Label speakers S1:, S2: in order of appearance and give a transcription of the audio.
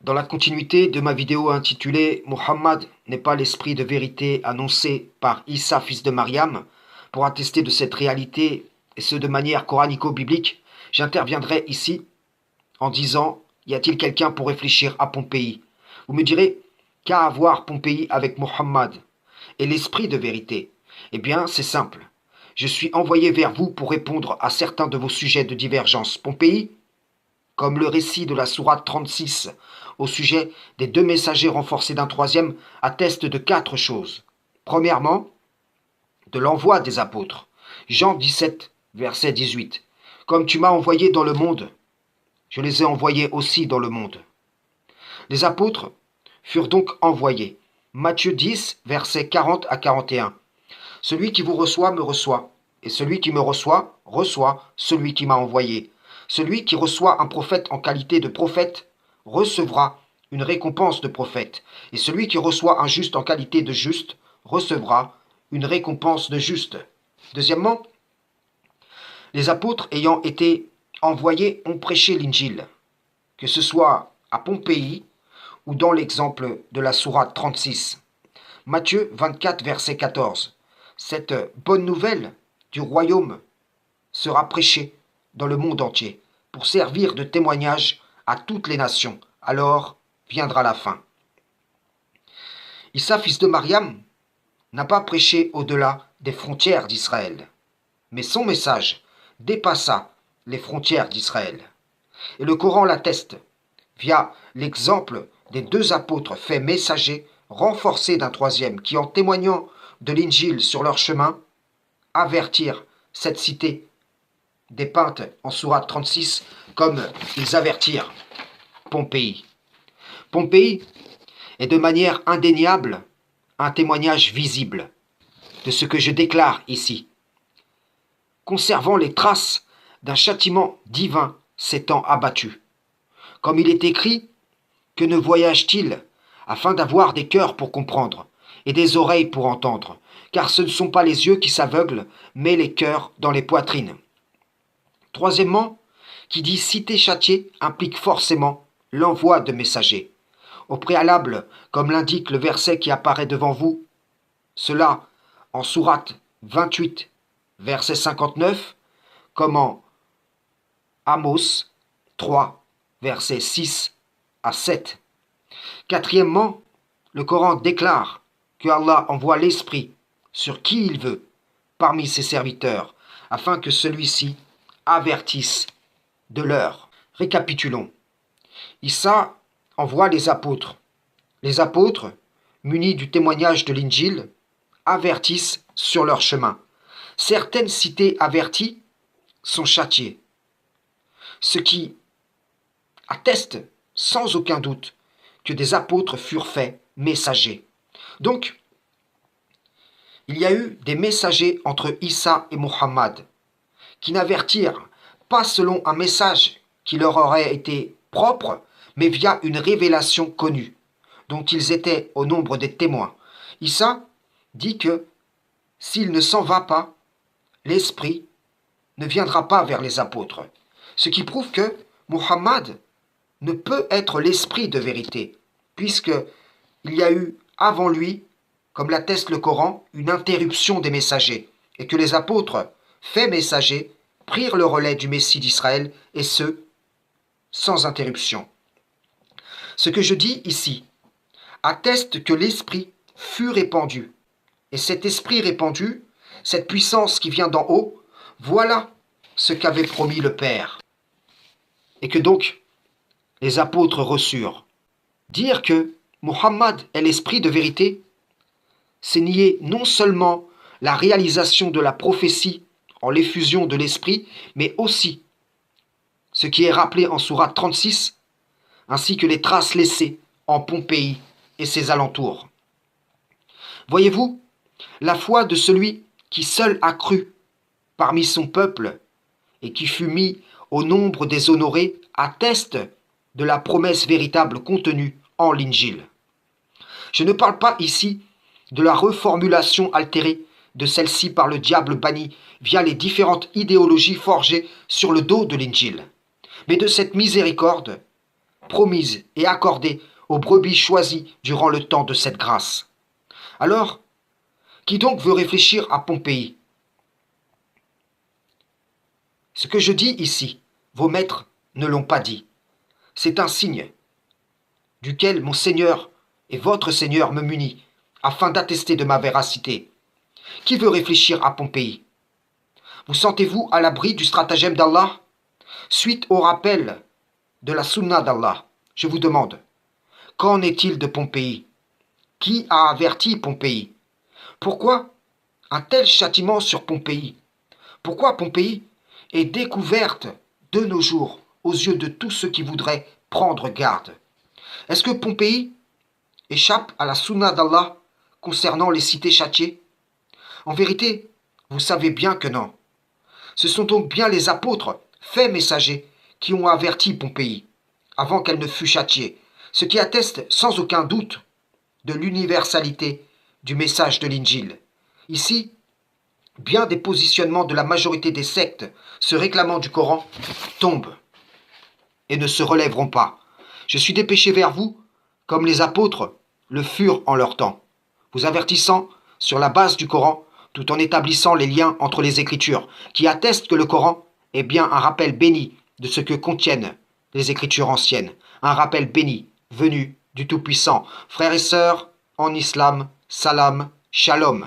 S1: Dans la continuité de ma vidéo intitulée Muhammad n'est pas l'esprit de vérité annoncé par Issa, fils de Mariam, pour attester de cette réalité, et ce de manière coranico-biblique, j'interviendrai ici en disant y a-t-il quelqu'un pour réfléchir à Pompéi? Vous me direz, qu'a à voir Pompéi avec Muhammad et l'esprit de vérité? Eh bien, c'est simple. Je suis envoyé vers vous pour répondre à certains de vos sujets de divergence. Pompéi, comme le récit de la sourate 36 au sujet des deux messagers renforcés d'un troisième, atteste de 4 choses. Premièrement, de l'envoi des apôtres. Jean 17, verset 18. Comme tu m'as envoyé dans le monde, je les ai envoyés aussi dans le monde. Les apôtres furent donc envoyés. Matthieu 10, versets 40 à 41. Celui qui vous reçoit me reçoit, et celui qui me reçoit reçoit celui qui m'a envoyé. Celui qui reçoit un prophète en qualité de prophète recevra une récompense de prophète, et celui qui reçoit un juste en qualité de juste recevra une récompense de juste. Deuxièmement, les apôtres ayant été envoyés ont prêché l'Injil, que ce soit à Pompéi ou dans l'exemple de la sourate 36. Matthieu 24, verset 14. Cette bonne nouvelle du royaume sera prêchée dans le monde entier pour servir de témoignage à toutes les nations. Alors viendra la fin. Issa, fils de Mariam, n'a pas prêché au-delà des frontières d'Israël, mais son message dépassa les frontières d'Israël. Et le Coran l'atteste via l'exemple des 2 apôtres faits messagers renforcés d'un troisième qui, en témoignant de l'Injil sur leur chemin, avertirent cette cité dépeinte en sourate 36 comme ils avertirent Pompéi. Pompéi est de manière indéniable un témoignage visible de ce que je déclare ici, conservant les traces d'un châtiment divin s'étant abattu. Comme il est écrit, que ne voyage-t-il afin d'avoir des cœurs pour comprendre et des oreilles pour entendre, car ce ne sont pas les yeux qui s'aveuglent, mais les cœurs dans les poitrines. Troisièmement, qui dit cité châtiée implique forcément l'envoi de messagers. Au préalable, comme l'indique le verset qui apparaît devant vous, cela en sourate 28, verset 59, comme en Amos 3, versets 6 à 7. Quatrièmement, le Coran déclare que Allah envoie l'Esprit sur qui il veut parmi ses serviteurs, afin que celui-ci avertisse de l'heure. Récapitulons. Issa envoie les apôtres. Les apôtres, munis du témoignage de l'Injil, avertissent sur leur chemin. Certaines cités averties sont châtiées, ce qui atteste sans aucun doute que des apôtres furent faits messagers. Donc, il y a eu des messagers entre Issa et Muhammad qui n'avertirent pas selon un message qui leur aurait été propre, mais via une révélation connue, dont ils étaient au nombre des témoins. Issa dit que s'il ne s'en va pas, l'Esprit ne viendra pas vers les apôtres, ce qui prouve que Muhammad ne peut être l'Esprit de vérité, puisqu'il y a eu avant lui, comme l'atteste le Coran, une interruption des messagers, et que les apôtres, faits messagers, prirent le relais du Messie d'Israël, et ce, sans interruption. Ce que je dis ici atteste que l'Esprit fut répandu, et cet Esprit répandu, cette puissance qui vient d'en haut, voilà ce qu'avait promis le Père, et que donc les apôtres reçurent. Dire que Muhammad est l'Esprit de vérité, c'est nier non seulement la réalisation de la prophétie en l'effusion de l'Esprit, mais aussi ce qui est rappelé en sourate 36, ainsi que les traces laissées en Pompéi et ses alentours. Voyez-vous, la foi de celui qui seul a cru parmi son peuple et qui fut mis au nombre des honorés atteste de la promesse véritable contenue en l'Injil. Je ne parle pas ici de la reformulation altérée de celle-ci par le diable banni via les différentes idéologies forgées sur le dos de l'Injil, mais de cette miséricorde promise et accordée aux brebis choisies durant le temps de cette grâce. Alors, qui donc veut réfléchir à Pompéi? Ce que je dis ici, vos maîtres ne l'ont pas dit. C'est un signe duquel mon Seigneur et votre Seigneur me munit, afin d'attester de ma véracité. Qui veut réfléchir à Pompéi? Vous sentez-vous à l'abri du stratagème d'Allah? Suite au rappel de la sunna d'Allah, je vous demande, qu'en est-il de Pompéi? Qui a averti Pompéi? Pourquoi un tel châtiment sur Pompéi? Pourquoi Pompéi est découverte de nos jours aux yeux de tous ceux qui voudraient prendre garde? Est-ce que Pompéi échappe à la sunna d'Allah concernant les cités châtiées? En vérité, vous savez bien que non. Ce sont donc bien les apôtres, faits messagers, qui ont averti Pompéi, avant qu'elle ne fût châtiée, ce qui atteste sans aucun doute de l'universalité du message de l'Injil. Ici, bien des positionnements de la majorité des sectes se réclamant du Coran tombent et ne se relèveront pas. Je suis dépêché vers vous, comme les apôtres le furent en leur temps, vous avertissant sur la base du Coran, tout en établissant les liens entre les Écritures, qui attestent que le Coran est bien un rappel béni de ce que contiennent les Écritures anciennes, un rappel béni venu du Tout-Puissant. Frères et sœurs, en islam, salam, shalom.